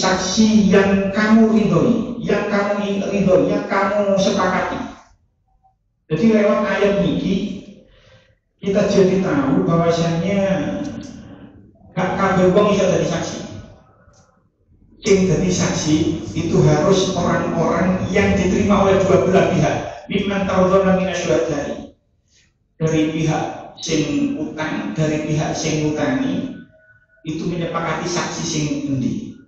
saksi yang kamu ridhoi, yang kamu sepakati. Jadi lewat ayat ini kita jadi tahu bahwasanya gak kabeh wong iso dadi saksi. Sing dadi saksi itu harus orang-orang yang diterima oleh dua belah pihak. Mimman tardona minasyuhada'i, dari pihak sing utang, dari pihak sing utangi, itu menyepakati saksi sing endi.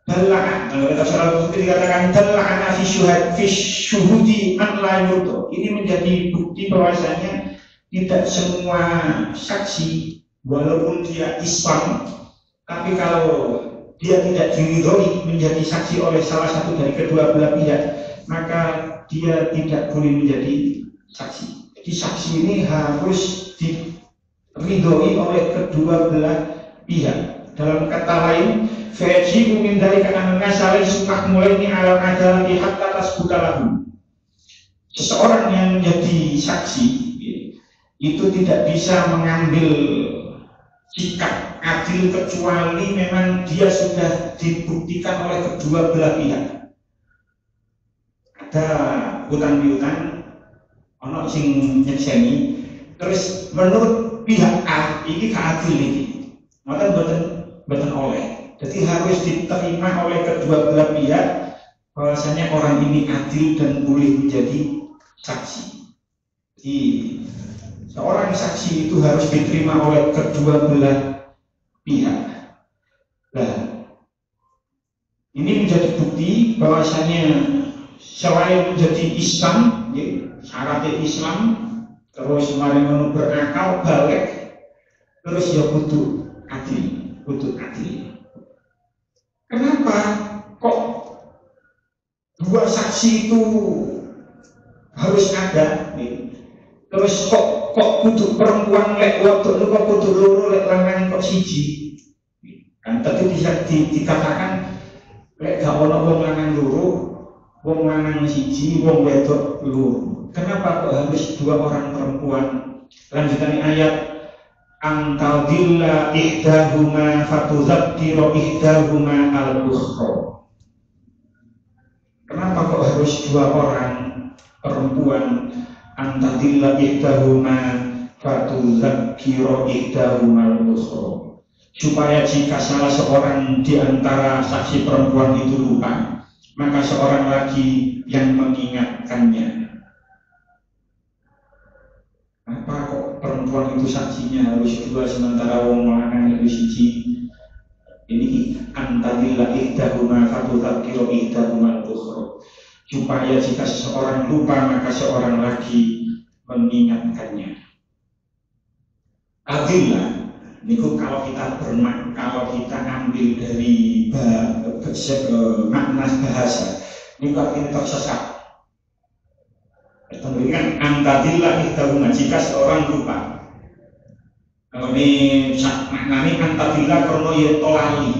Dala'an, kalau kita selalu dikatakan dala'an fi syuhudi an la yurdo. Ini menjadi bukti bahwasanya tidak semua saksi walaupun dia Islam, tapi kalau dia tidak diridhoi menjadi saksi oleh salah satu dari kedua belah pihak, maka dia tidak boleh menjadi saksi. Jadi saksi ini harus diridhoi oleh kedua belah pihak. Dalam kata lain, fajibu min dzalika anna nasala sunnah mulai ala adalati hatta tasbuta lahu. Seseorang yang menjadi saksi itu tidak bisa mengambil sikap adil kecuali memang dia sudah dibuktikan oleh kedua belah pihak. Ada utang-piutang, ono sing nyekseni, terus menurut pihak A ini keadil ini, maka boten oleh. Jadi harus diterima oleh kedua belah pihak bahwasanya orang ini adil dan boleh menjadi saksi. Jadi seorang saksi itu harus diterima oleh kedua belah pihak. Nah, ini menjadi bukti bahwasanya selain menjadi Islam, syaratnya Islam, terus mari berakal balik, terus ya butuh adil. Kenapa kok dua saksi itu harus ada? Terus kok kudu perempuan lek wadon kok kudu loro lek lanang kok siji? Kan tadi bisa dikatakan lek gak ono wong lanang loro, wong lanang siji, wong wedok loro. Kenapa kok harus dua orang perempuan? Lanjutan ayat antadilla ihdahuma fatudzakkira ihdahuma al-ukhra. Kenapa kok harus dua orang perempuan? Antadilla ihdahuma fatudzakkira ihdahuma al-ukhra, supaya jika salah seorang di antara saksi perempuan itu lupa, maka seorang lagi yang mengingatkannya. Apa kok perempuan itu saksinya harus dua sementara wong lanang itu siji? Ini antadilla ihdahuma fatudzakkira ihdahuma al-ukhra, supaya jika seseorang lupa maka seorang lagi mengingatkannya. Adillah niku kalau kita ambil dari makna bahasa, niku artinya tersesat. Kemudian antadillah ihdahuma, jika seorang lupa. Kalau ini maknanya antadillah karena ya tolali.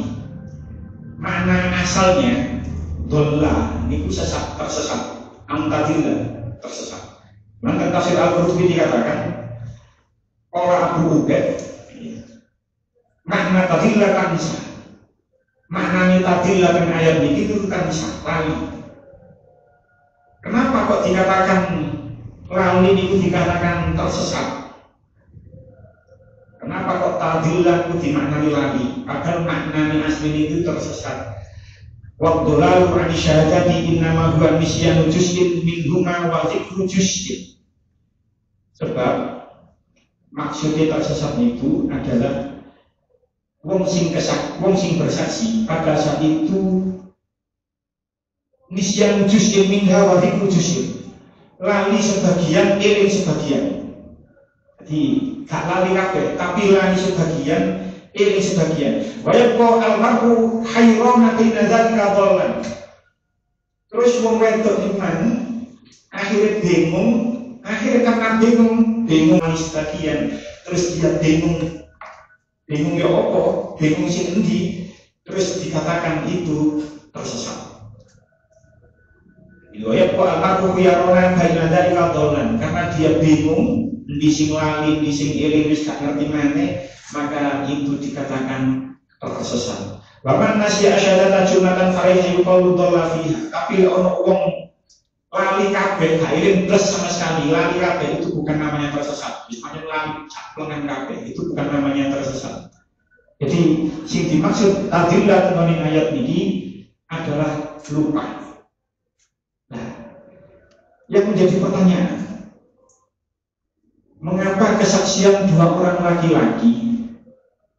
Makna asalnya dolla niku tersesat. Antadillah tersesat. Maka tafsir Al-Qurtubi dikatakan ora Abu Ubaid makna tadillah kan bisa. Maknanya tadillah kan ayat ini itu kan bisa lali. Kenapa kok dikatakan lali itu dikatakan tersesat? Kenapa kok tadillah itu dimaknani lali? Padahal maknanya asli itu tersesat. Waqdulalu an syahadati innama huwa nisyanu juz'in minhuma wa dzikru juz'in. Sebab maksudnya tersesat itu adalah wong sing bersaksi pada saat itu nisyan juz'in minha wa dzikru juz'in, lali sebagian, eling sebagian. Jadi gak lali kabeh, tapi lali sebagian, eling sebagian. Wa yaqul al-mar'u hayrana baina dzalika dhallan. Terus wong wedok iman akhirnya karena bingung sebagian, terus dia bingung ya apa, bingung sing endi, terus dikatakan itu tersesat. Ya kok aku yarona baina dzalika dhallan, karena dia bingung di sing lali, di sing eling wis gak ngerti maneh, maka itu dikatakan tersesat. Wa man nasya asyadata jumatan alaiha yuqalu dhalla fiha. Tapi ono wong lali kabeh, gak iling plus sama sekali, lali kabeh itu bukan namanya tersesat. Misalnya lali caplengan kabeh itu bukan namanya tersesat. Jadi sing dimaksud adillah teman ayat ini adalah lupa. Nah, yang menjadi pertanyaan, mengapa kesaksian dua orang laki-laki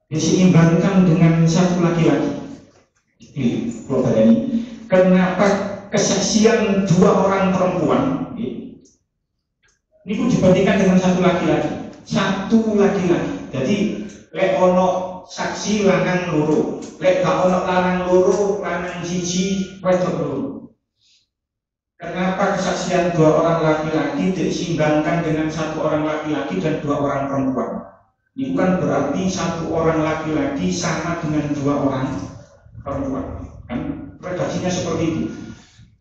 diseimbangkan dengan satu laki-laki? Ini global ini. Kenapa kesaksian dua orang perempuan ini pun dibandingkan dengan satu laki-laki? Satu laki-laki. Jadi lek ono saksi lanang loro, lek gak ono lanang loro, lanang siji, wedok loro. Kenapa kesaksian dua orang laki-laki diseimbangkan dengan satu orang laki-laki dan dua orang perempuan? Ini bukan berarti satu orang laki-laki sama dengan dua orang perempuan. Kan redaksinya seperti itu.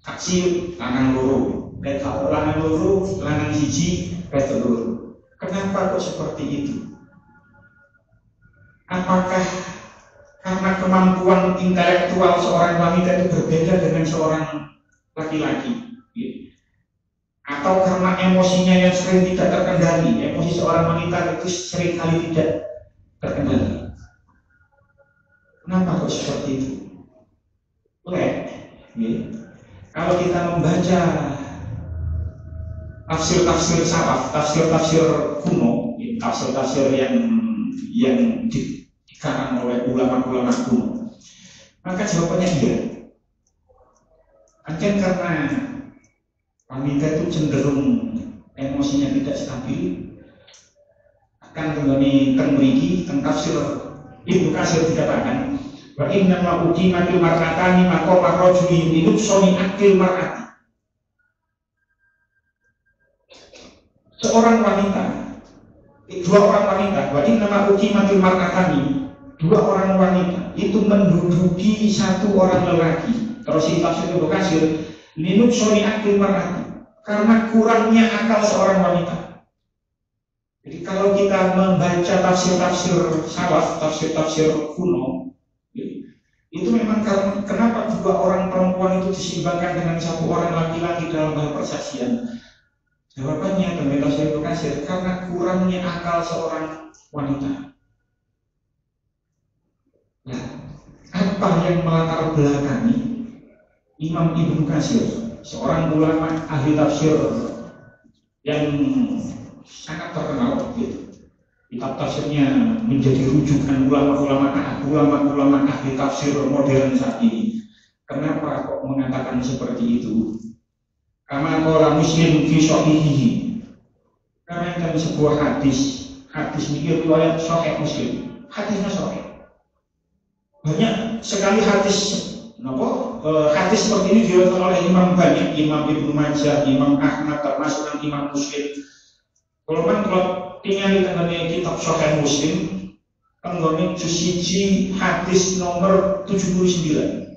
Saksi lanang loro, lek gak ono lanang loro, lanang siji, wedok loro. Kenapa kok seperti itu? Apakah karena kemampuan intelektual seorang wanita itu berbeda dengan seorang laki-laki? Atau karena emosinya yang sering tidak terkendali? Emosi seorang wanita itu sering kali tidak terkendali. Kenapa kok seperti itu? Kalau kita membaca tafsir-tafsir salaf, tafsir-tafsir kuno, tafsir-tafsir yang dikarang oleh ulama-ulama kuno, maka jawabannya iya. Mungkin karena wanita itu cenderung emosinya tidak stabil, akan mengenai termriki tafsir Ibnu Katsir dikatakan wa inna ma uqimatil mar'atani maqama rajuli minuk soni akil mar'ati. Seorang wanita, dua orang wanita, wa inna ma uqimatil mar'atani, dua orang wanita itu menduduki satu orang lelaki. Terus di tafsir Ibnu Katsir minuk soni akil mar'ati, karena kurangnya akal seorang wanita. Jadi kalau kita membaca tafsir-tafsir salaf, tafsir-tafsir kuno, itu memang kenapa dua orang perempuan itu diseimbangkan dengan satu orang laki-laki dalam hal persaksian? Jawabannya dalam tafsir Ibnu Katsir karena kurangnya akal seorang wanita. Nah, apa yang melatar belakangi Imam Ibnu Katsir, seorang ulama ahli tafsir yang sangat terkenal, kitab tafsirnya menjadi rujukan ulama-ulama ahli tafsir modern saat ini. Kenapa kok mengatakan seperti itu? Karena qala Muslim fi shahihihi, karena dalam sebuah hadis ini riwayat Sahih Muslim, hadisnya sahih. Banyak sekali hadis seperti ini diriwayatkan oleh imam banyak, Imam Ibnu Majah, Imam Ahmad, termasuk Imam Muslim. Kalau tinggal di tengahnya kitab Sahih Muslim, tenggone juz 1 hadis nomor 79.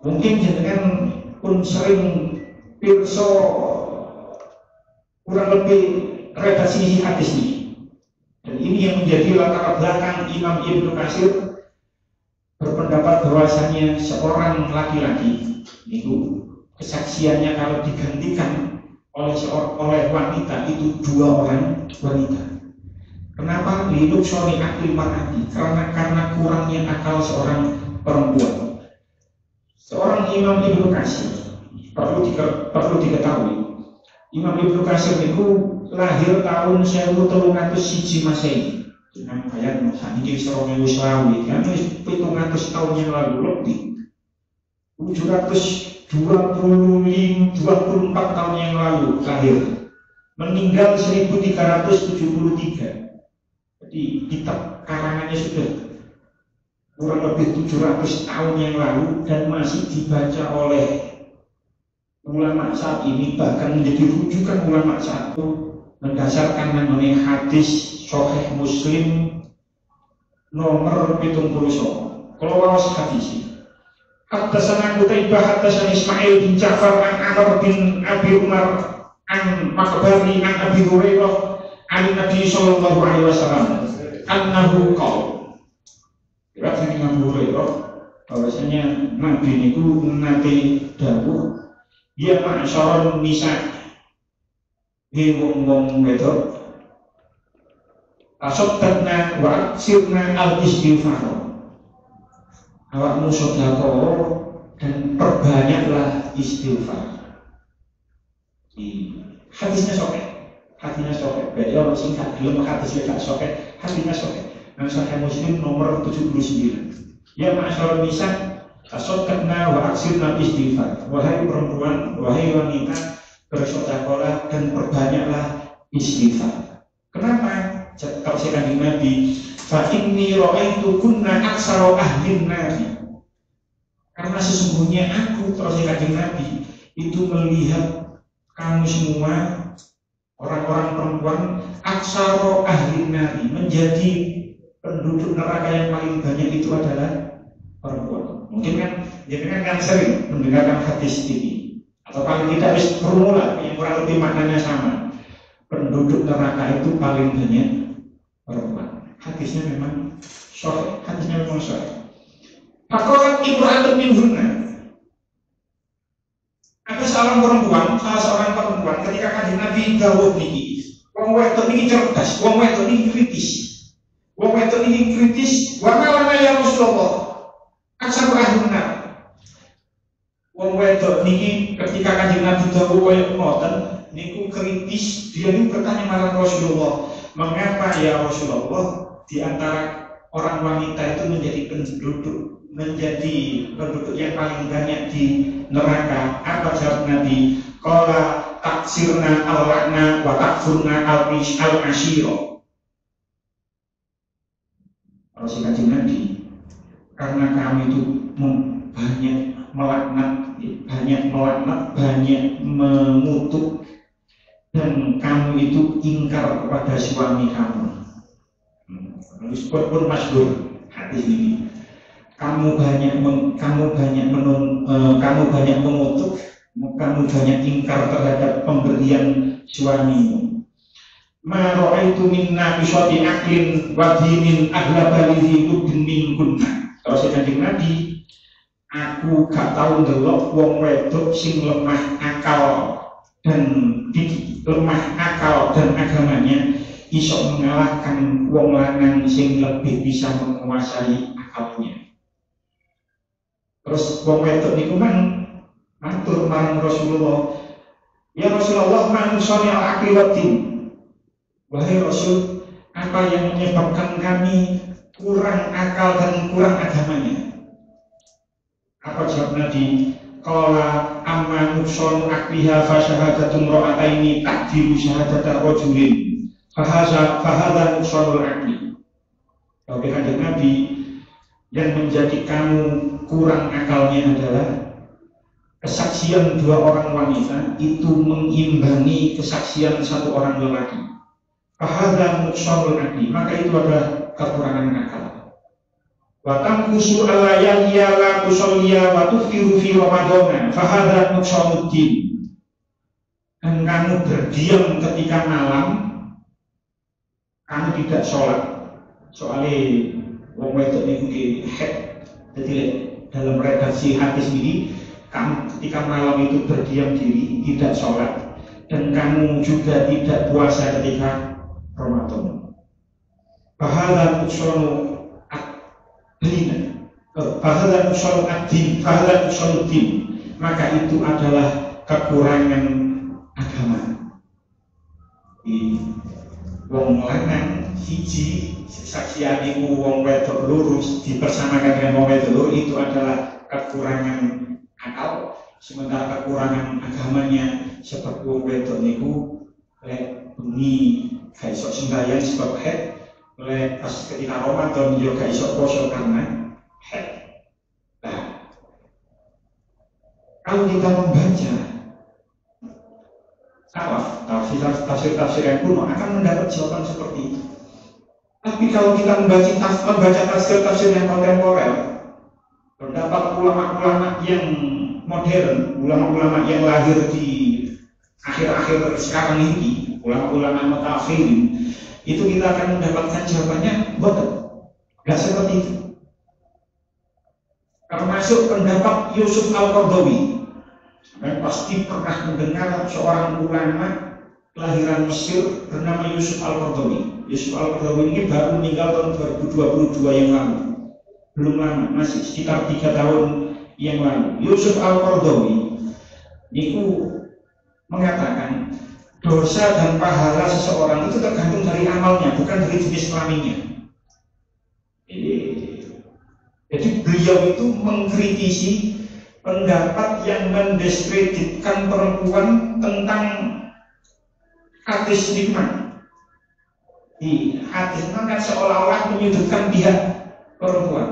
Mungkin jenengan pun sering pirsa kurang lebih redaksi hadis ini. Dan ini yang menjadi latar belakang Imam Ibnu Katsir berpendapat bahwasanya seorang laki-laki itu kesaksiannya kalau digantikan oleh wanita itu dua orang wanita. Kenapa? Liduk sori akil mar'ati, karena kurangnya akal seorang perempuan. Seorang Imam Ibnu Katsir perlu diketahui, Imam Ibnu Katsir itu lahir tahun 1301 Masehi. Dengan bayar saat ini seorang Yuslawi, kan 700 tahun yang lalu lebih, 724 tahun yang lalu lahir, meninggal 1373. Jadi kitab karangannya sudah kurang lebih 700 tahun yang lalu dan masih dibaca oleh ulama saat ini, bahkan menjadi rujukan ulama saat itu berdasarkan mengenai hadis Sahih Muslim nomor 79. Kalau wawas hadis Haddatsana Qutaibah haddatsana Ismail bin Ja'far an Amr bin Abi Umar an Maqbari an Abi Hurairah an Nabi sallallahu alaihi wasallam annahu qala. Riwayat Abu Hurairah bahwasanya Nabi niku nate dawuh ya ma'syaron nisa wong wedok tasaddaqna wa aksirna al-istighfar. Awakmu sedekah dan perbanyaklah istighfar. Hadisnya sahih. Hadisnya sahih. Berarti orang singkat belum hadisnya tak sahih, hadisnya sahih. Nang Sahih Muslim nomor 79. Ya ma'syaron nisa tasaddaqna wa aksirna istighfar. Wahai perempuan, wahai wanita, bersedekahlah dan perbanyaklah istighfar. Kenapa? Kalau saya kanjeng Nabi, fa inni ra'aitu kunna aksara ahlin nari. Karena sesungguhnya aku, kalau saya kanjeng Nabi, itu melihat kamu semua orang-orang perempuan aksara ahlin nari, menjadi penduduk neraka yang paling banyak itu adalah perempuan. Mungkin kan sering mendengarkan hadis ini, atau paling tidak harus formula yang kurang lebih maknanya sama. Penduduk neraka itu paling banyak perempuan. Hadisnya memang sahih, hadisnya memang sahih. Faqalat imra'atun minhunna. Ada seorang perempuan, salah seorang perempuan ketika kanjeng Nabi dawuh niki, wong wedok niki cerdas, wong wedok niki kritis. Wong wedok niki kritis, wa malana ya Rasulullah. Aksaru ahlunna. Wong wedok niki ketika kanjeng Nabi dawuh koyo ngoten niku kritis, dia niku bertanya marang Rasulullah, mengapa ya Rasulullah di antara orang wanita itu menjadi penduduk yang paling banyak di neraka? Apa jawab Nabi? Qala taksirna al-la'na wa takfurna al-ashira. Kalau si kanjeng Nabi, karena kami itu banyak melaknat, banyak mengutuk, dan kamu itu ingkar kepada suami kamu. Pun masyhur hadis ini. Kamu banyak mengutuk, kamu banyak ingkar terhadap pemberian suamimu. Ma ra'aitu minna biswati aklin wa dinin aghlaba lidhi udin min kunna. Kalau saya kanjeng Nabi, aku gak tahu ndelok wong wedok sing lemah akal dan agamanya iso mengalahkan wong lanang sing lebih bisa menguasai akalnya. Terus wong wedok niku matur marang Rasulullah, ya Rasulullah, man sani al-aqli wa din. Wahai Rasul, apa yang menyebabkan kami kurang akal dan kurang agamanya? Apa jawab Nabi? Qala amma nuqsanu aqliha fa syahadatum ra'ataini ta'dilu syahadata rajulin. Fahadha nuqsanul aqli. Bagi kanjeng Nabi, yang menjadi kamu kurang akalnya adalah kesaksian dua orang wanita itu mengimbangi kesaksian satu orang lelaki. Fahadha nuqsanul aqli, maka itu adalah kekurangan akal. Wa tamkusu ala yahya la tusalliya wa tufiru fi ramadana fahadha nuqsanuddin. Dan kamu berdiam ketika malam, kamu tidak sholat. Soalnya wong wedok niku head. Jadi dalam redaksi hadis ini, kamu ketika malam itu berdiam diri, tidak sholat, dan kamu juga tidak puasa ketika Ramadan. Bahada nuqsanu ad-din, bahada nuqsanu ad-din, bahada nuqsanu din, maka itu adalah kekurangan agama. Wong lanang siji saksian iku wong wedok lurus dipersamakan dengan wong wedok lurus, itu adalah kekurangan akal. Sementara kekurangan agamanya, sebab wong wedok niku lek bengi gak iso sembahyang sebab haid, lek pas ketika Ramadan yo gak iso poso karena haid. Nah, kalau kita membaca tafsir yang kuno akan mendapat jawaban seperti itu. Tapi kalau kita membaca tafsir yang kontemporer, terdapat ulama-ulama yang modern, ulama-ulama yang lahir di akhir-akhir sekarang ini, ulama-ulama mutaakhirin, itu kita akan mendapatkan jawabannya betul, nggak seperti itu. Karena termasuk pendapat Yusuf Al-Qaradawi. Pasti pernah mendengar seorang ulama kelahiran Mesir bernama Yusuf Al-Qaradawi. Yusuf Al-Qaradawi ini baru meninggal tahun 2022 yang lalu, belum lama, masih sekitar 3 tahun yang lalu. Yusuf Al-Qaradawi itu mengatakan dosa dan pahala seseorang itu tergantung dari amalnya, bukan dari jenis kelaminnya. Jadi beliau itu mengkritisi pendapat yang mendiskreditkan perempuan tentang hadis nikmat. Di hadis nikmat kan seolah-olah menyudutkan pihak perempuan.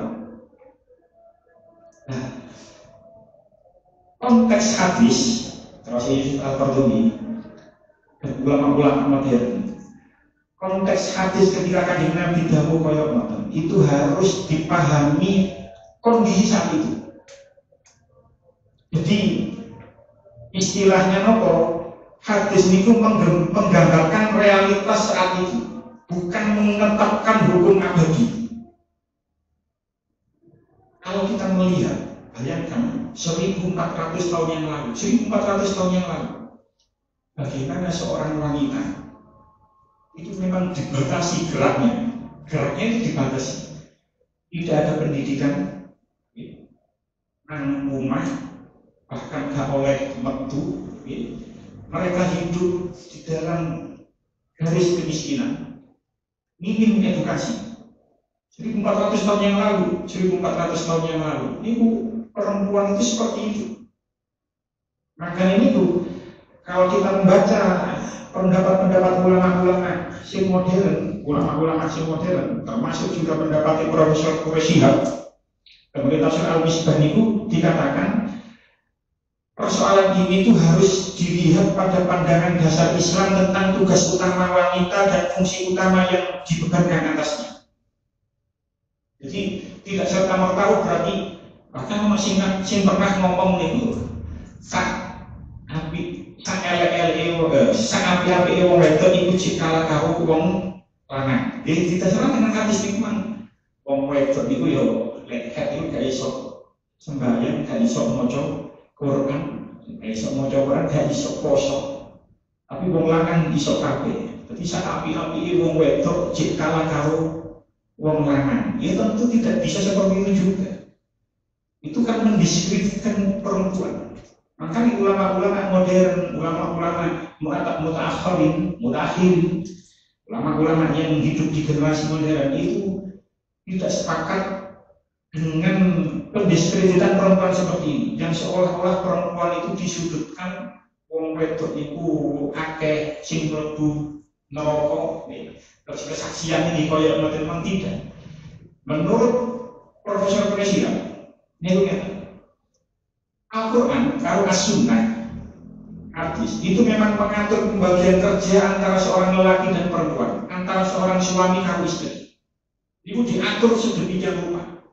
Nah, konteks hadis terus Yusuf Al-Qaradawi dan ulama-ulama modern, konteks hadis ketika Kanjeng Nabi dawuh kaya ngoten itu harus dipahami kondisi saat itu. Jadi istilahnya nopo, hadis itu menggambarkan realitas saat itu, bukan menetapkan hukum abadi. Kalau kita melihat, bayangkan 1400 tahun yang lalu, 1400 tahun yang lalu, bagaimana seorang wanita itu memang dibatasi geraknya itu dibatasi, tidak ada pendidikan, nang rumah, bahkan gak oleh metu, mereka hidup di dalam garis kemiskinan, minim edukasi. 1400 tahun yang lalu, 1400 tahun yang lalu, itu perempuan itu seperti itu. Makanya itu, kalau kita membaca pendapat-pendapat ulama-ulama sing modern, termasuk juga pendapat Profesor Quraisyihab, kemudian Tafsir Al-Misbah itu dikatakan persoalan ini itu harus dilihat pada pandangan dasar Islam tentang tugas utama wanita dan fungsi utama yang dibebankan atasnya. Jadi tidak serta-merta berarti, bahkan masih pernah ngomong nih, api wong wedok iku jikala karo wong lanang. Jadi diterang dengan hadis nikmat. Wong wedok niku yo lek iku gak iso sembahyang, gak iso maca Quran, gak iso maca Quran, gak iso poso. Tapi wong lanang iso kabeh. Jadi sak api-api wong wedok jikala karo wong lanang. Ya tentu tidak bisa seperti itu juga. Itu kan mendiskreditkan perempuan. Makanya ulama-ulama modern, ulama-ulama mutaakhirin, ulama-ulama yang hidup di generasi modern itu tidak sepakat dengan pendiskreditan perempuan seperti ini, yang seolah-olah perempuan itu disudutkan, wong wedok itu akeh sing mlebu neraka, terus kesaksian ini koyo memang tidak. Menurut Profesor Quraisyihab, niku Al-Quran, kalau As-Sunnah, hadis, itu memang mengatur pembagian kerja antara seorang lelaki dan perempuan, antara seorang suami dan istri. Itu diatur sedemikian rupa.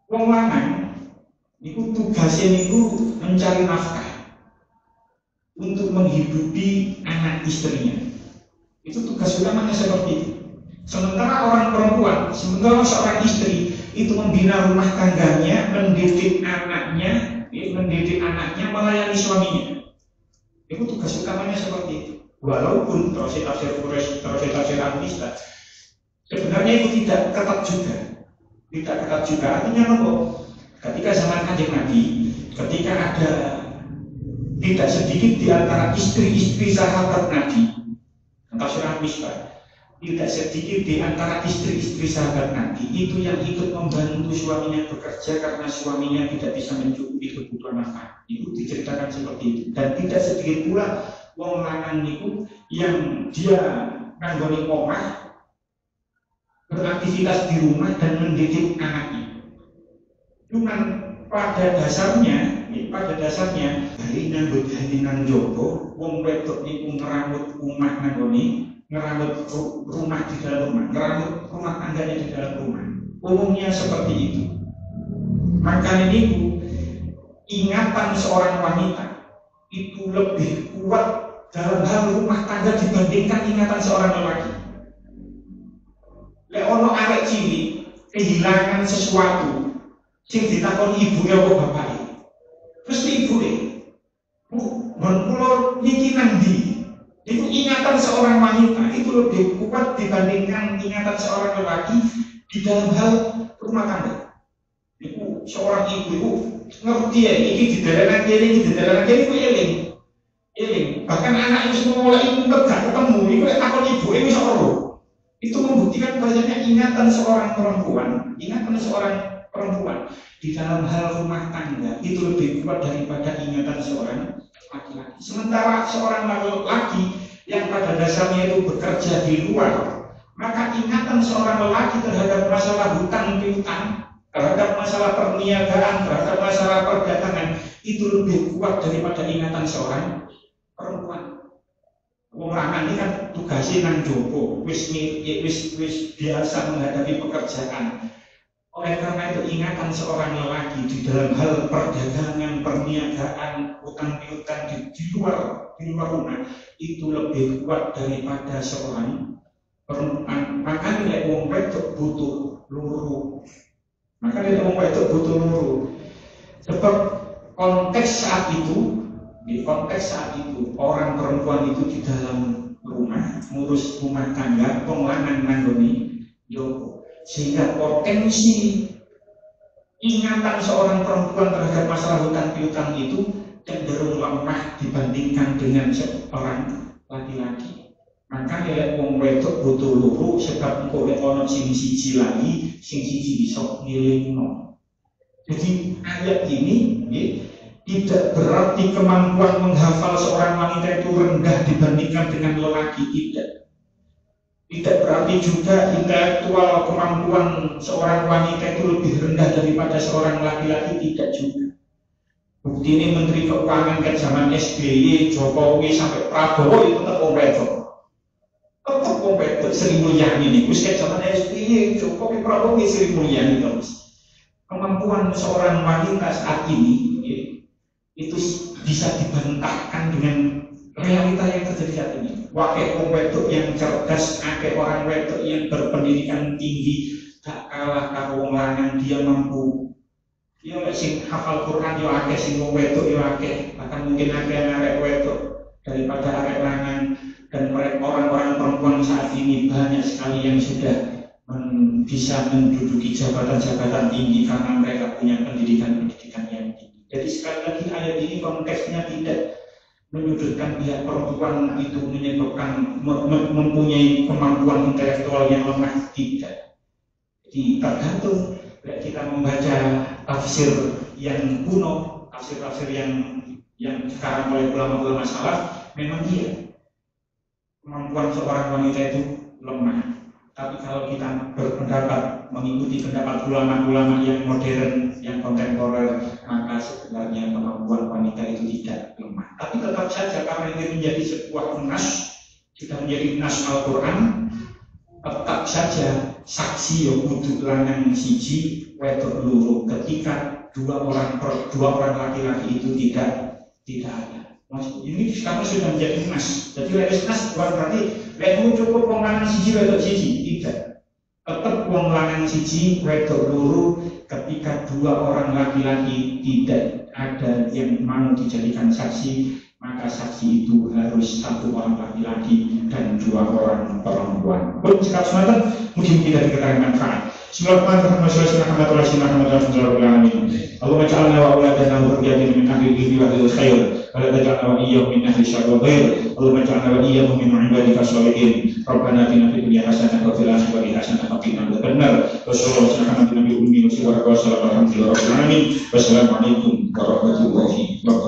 Wong lanang, itu tugasnya itu mencari nafkah untuk menghidupi anak istrinya. Itu tugas utamanya seperti itu. Sementara orang perempuan, sementara seorang istri itu membina rumah tangganya, mendidik anaknya, melayani suaminya. Itu tugas utamanya seperti itu. Walaupun tafsir Al-Misbah sebenarnya itu tidak ketat juga. Artinya apa? Ketika zaman Kanjeng Nabi, ketika ada tidak sedikit di antara istri-istri sahabat Nabi, tafsir Al-Misbah, tidak sedikit di antara istri-istri sahabat Nabi itu yang ikut membantu suaminya bekerja karena suaminya tidak bisa mencukupi kebutuhan nafkah. Itu diceritakan seperti itu. Dan tidak sedikit pula wong lanang niku yang dia nganggoni omah, beraktivitas di rumah dan mendidik anaknya. Cuman pada dasarnya dari nyambut nang jowo, wong wedok niku ngeramut omah nganggoni, ngeramut rumah di dalam rumah, ngeramut rumah tangganya di dalam rumah. Umumnya seperti itu. Maka ini ingatan seorang wanita itu lebih kuat dalam hal rumah tangga dibandingkan ingatan seorang lelaki. Lek ono arek cilik kehilangan sesuatu, Sing ditakoni ibuke apa bapake. Terus ibuke, "Mun kula niki nang ndi?" Itu ingatan seorang wanita itu lebih kuat dibandingkan ingatan seorang lelaki di dalam hal rumah tangga. Itu seorang ibu itu ngerti ya, ini di dalam kiri, ini di dalam kiri, itu eling. Bahkan anak itu semua mulai ngumpet gak ketemu, itu takut ibu ini seorang. Itu membuktikan bahasanya ingatan seorang perempuan di dalam hal rumah tangga itu lebih kuat daripada ingatan seorang laki-laki. Sementara seorang laki yang pada dasarnya itu bekerja di luar, maka ingatan seorang lelaki terhadap masalah hutang piutang, terhadap masalah perniagaan, terhadap masalah perdagangan itu lebih kuat daripada ingatan seorang perempuan. Wong lanang ini kan tugasnya nang jopo, wis biasa menghadapi pekerjaan. Oleh karena itu ingatan seorang lelaki di dalam hal perdagangan, perniagaan, utang piutang di luar rumah itu lebih kuat daripada seorang perempuan. Maka nilai wong wedok butuh luru. Sebab konteks saat itu orang perempuan itu di dalam rumah ngurus rumah tangga, wong lanang nanggoni yo. Sehingga potensi ingatan seorang perempuan terhadap masalah hutang piutang itu cenderung lemah dibandingkan dengan seorang laki-laki. Maka nilai wong wedok butuh luru sebab engko lek ana sing siji lagi, sing siji bisa ngilingno. Jadi ayat ini tidak berarti kemampuan menghafal seorang wanita itu rendah dibandingkan dengan lelaki, tidak. Tidak berarti juga intelektual kemampuan seorang wanita itu lebih rendah daripada seorang laki-laki, tidak juga. Bukti ini Menteri Keuangan ke zaman SBY, Jokowi sampai Prabowo itu tetap wong wedok Sri Mulyani ini. Wis ke zaman SBY, Jokowi, Prabowo Sri Mulyani terus. Kemampuan seorang wanita saat ini itu bisa dibantahkan dengan realita yang terjadi saat ini. Wakil wong wedok yang cerdas, akeh orang wedok yang berpendidikan tinggi, tak kalah karo wong lanang, dia mampu. Dia sing hafal Quran yo akeh, sing wong wedok yo akeh, bahkan mungkin akeh arek wedok daripada arek lanang. Dan orang-orang perempuan saat ini banyak sekali yang sudah bisa menduduki jabatan-jabatan tinggi karena mereka punya pendidikan yang tinggi. Jadi sekali lagi ayat ini konteksnya tidak menyudutkan pihak perempuan itu menyebabkan mempunyai kemampuan intelektual yang lemah, tidak. Jadi tergantung kita membaca tafsir yang kuno, tafsir yang sekarang oleh ulama-ulama salaf, memang iya kemampuan seorang wanita itu lemah. Tapi kalau kita berpendapat mengikuti pendapat ulama-ulama yang modern, yang kontemporer, maka sebenarnya kemampuan wanita itu tidak lemah. Tapi tetap saja karena ini menjadi sebuah nas, sudah menjadi nas Al-Quran, tetap saja saksi ya kudu lanang siji wedok loro ketika dua orang laki-laki itu tidak ada. Ini sekarang sudah menjadi nas. Jadi lewis nas bukan berarti wedok cukup wong lanang siji wedok siji, tidak. Tetap wong lanang siji wedok loro ketika dua orang laki-laki tidak ada yang mau dijadikan saksi, maka saksi itu harus satu orang laki-laki dan dua orang perempuan. Pun cakap semata mungkin kita diketahui manfaat. Bismillahirrahmanirrahim. Allahumma ja'alna wa auladana dzurriyyatan min ahli al-birri wa ahli al-khair wa la taj'alna wa iyyahum min ahli syarri wa ghair. Allahumma ja'alna wa iyyahum min ibadika sholihin. Rabbana atina fid dunya hasanah wa fil akhirati hasanah wa qina adzaban nar. Wa sallallahu alaihi wa sallam ala nabiyil ummi wa sallallahu alaihi wa sallam. Wassalamualaikum warahmatullahi wabarakatuh.